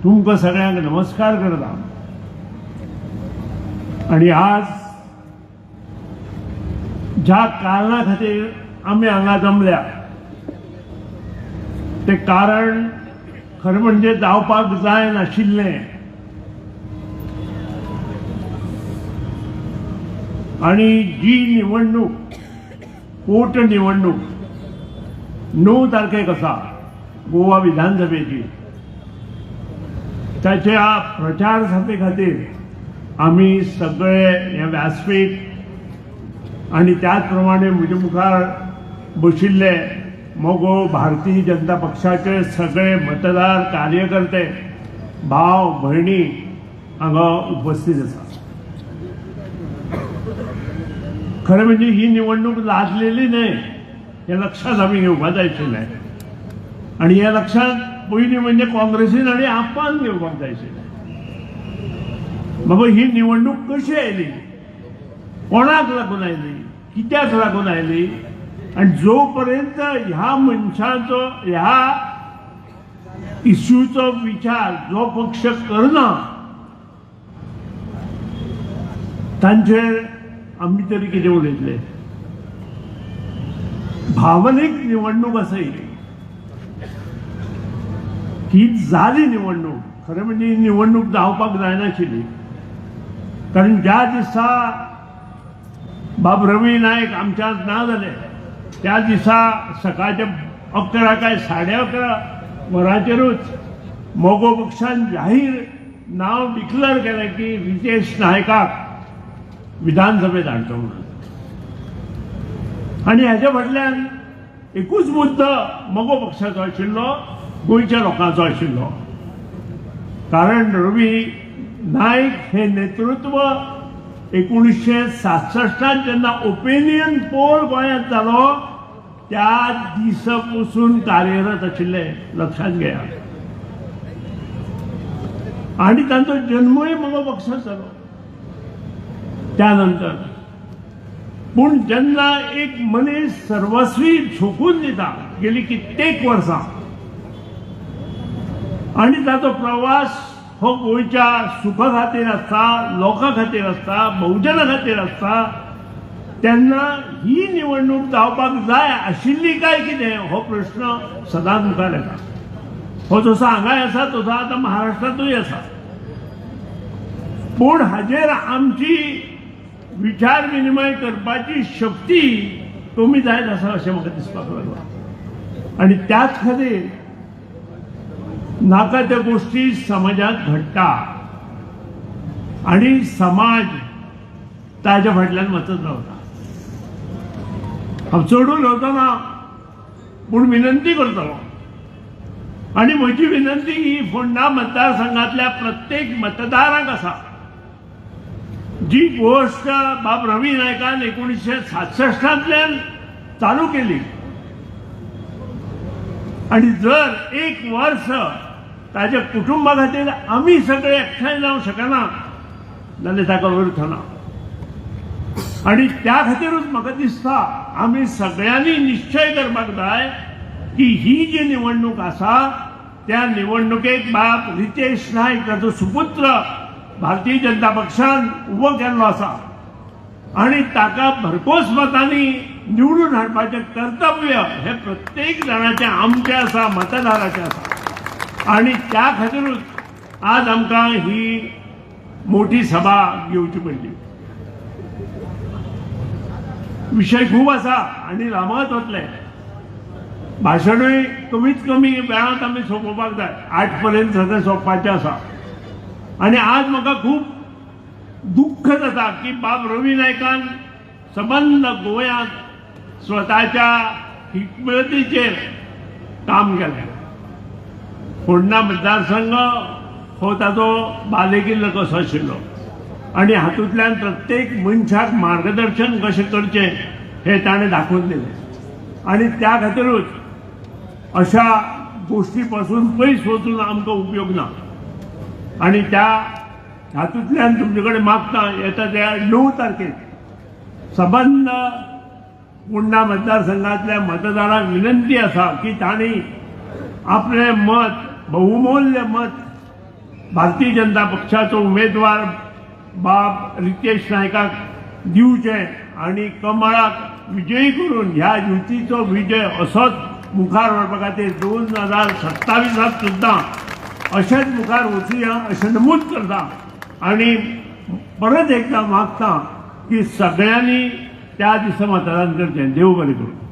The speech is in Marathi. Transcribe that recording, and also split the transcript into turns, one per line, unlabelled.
तुमकां सगळ्यांक नमस्कार करता। आणि आज ज्या कारणा खातीर आमी हांगा जमल्या ते कारण खरें म्हणजे जावपाक जाय नाशिल्लें। आणि जी निवडणूक पोटनिवडणूक 9 तारखेक आसा गोवा विधानसभेची, त्याच्या प्रचार सभे खातीर आमी सगळे हे व्यासपीठ आणि त्याच प्रमाणे म्हजे मुखार बशिल्ले मोगो भारतीय जनता पक्षाचे सगळे मतदार कार्यकर्ते भाव भयणी हांगा उपस्थित आसा। खरें म्हणजे ही निवडणूक लाजलेली न्हय हे लक्षात आमी घेवपाक जाय आशिल्लें। आणि हे लक्षात पयलीं म्हणजे काँग्रेसीन आनी आपान घेवपाक जाय आशिल्लें। बाबा ही निवडणूक कशी आयली, कोणाक लागून आयली, कित्याक लागून आयली, आणि जो पर्यंत ह्या मनशाचो ह्या इश्यूचो विचार जो पक्ष करना तांचेर आमी तरी कितें उलयतले। भावनीक निवडणूक आसा ही जाली निवडणूक। खरें म्हणजे ही निवडणूक जावपाक जायनाशिल्ली, कारण ज्या दिसा बाब रवी नायक आमच्यात ना जाले त्या दिसा सकाळच्या 11 काय 11:30 वरांचेरूच मोगो पक्षान जाहीर नाव डिक्लेअर केलें की रितेश नायकाक विधानसभेत हाडचो म्हणून। आणि हेच्या फाटल्यान एकूच मुद्दो मोगो पक्षाचो आशिल्लो, गोंयच्या लोकांचो आशिल्लो। कारण रवी नायक हे नेतृत्व 1967 जेन्ना ओपिनियन पोल गोंयांत जालो त्या दिसा पासून कार्यरत आशिल्ले, लक्षात घेयात। आणि तांचो जन्मय मोगो पक्षांत जालो त्यानंतर। पूण जेन्ना एक मनीस सर्वस्वी झोकून दिता गेली कित्येक वर्सां आणि ताचो प्रवास हो गोंयच्या सुखा खातीर आसता, लोकां खातीर आसता, बहुजना खातीर आसता, तेन्ना ही निवडणूक जावपाक जाय आशिल्ली काय कितें हो प्रश्न सदांच मुखार येता। हो जसो हांगाय आसा तसो आतां महाराष्ट्रांतूय आसा। पूण हाजेर आमची विचार विनिमय करपाची शक्ती कमी जायत आसा अशें म्हाका दिसपाक लागला। आणि त्याच खातीर नाका त्या गोष्टी समाजात घडटा आणि समाज ताच्या फाटल्यान वचत रावता। हांव चड उलयतना ना, पूण विनंती करतलो। आणि म्हजी विनंती ही फोंडा मतदारसंघातल्या प्रत्येक मतदाराक आसा। जी गोष्ट बाब रवी नायकान 1967 चालू केली आणि जर एक वर्ष ताच्या कुटुंबा खातीर आमी सगळे एकठांय जावंक शकना जाल्यार ताका अर्थ ना। आणि त्या खातीरूच म्हाका दिसता आमी सगळ्यांनी निश्चय करपाक जाय की ही जी निवडणूक आसा त्या निवडणुकेक बाब रितेश नायक ताचो सुपुत्र भारतीय जनता पक्षान उबो केल्लो आसा आणि ताका भरघोस मतांनी निवडून हाडपाचें कर्तव्य हे प्रत्येक जाणाचें आमचें आसा, मतदाराचें आसा। आणि त्या खातीरूच आज आमकां ही मोठी सभा घेवची पडली। विशय खूब आसा आणि लांबत वतले। भाशणूय कमीत कमी वेळांत आमी सोंपोवपाक जाय, 8 पर्यंत सगळें सोंपपाचें आसा। आणि आज म्हाका खूब दुःख जाता की बाब रवी नायकान सबंद गोंयांत स्वताच्या हिकमतीचेर काम केलें। फोंडा मतदारसंघ हो ताचो बालेकिल्लो कसो आशिल्लो आणि हातूंतल्यान प्रत्येक मनशाक मार्गदर्शन कशें करचें हे ताणें दाखोवन दिलें। आणि त्या खातीरूच अशा गोष्टी पासून पयस वचून आमकां उपयोग ना। आणि त्या हातूंतल्यान तुमचे कडेन मागता येता त्या 9 तारखेक सबंद फोंडा मतदारसंघातल्या मतदारांक विनंती आसा की तांणी आपले मत बहुमूल्य मत भारतीय जनता पक्षाचो उमेदवार बाब रितेश नायकाक दिवचे आणि कमळाक विजयी करून ह्या युतीचो विजय असोच मुखार व्हरपा खातीर 2027 सुद्दां अशेंच मुखार वचुया अशें नमूद करता आणि परत एकदा मागता की सगळ्यांनी त्या दिसा मतदान करचें. देव बरें करूं.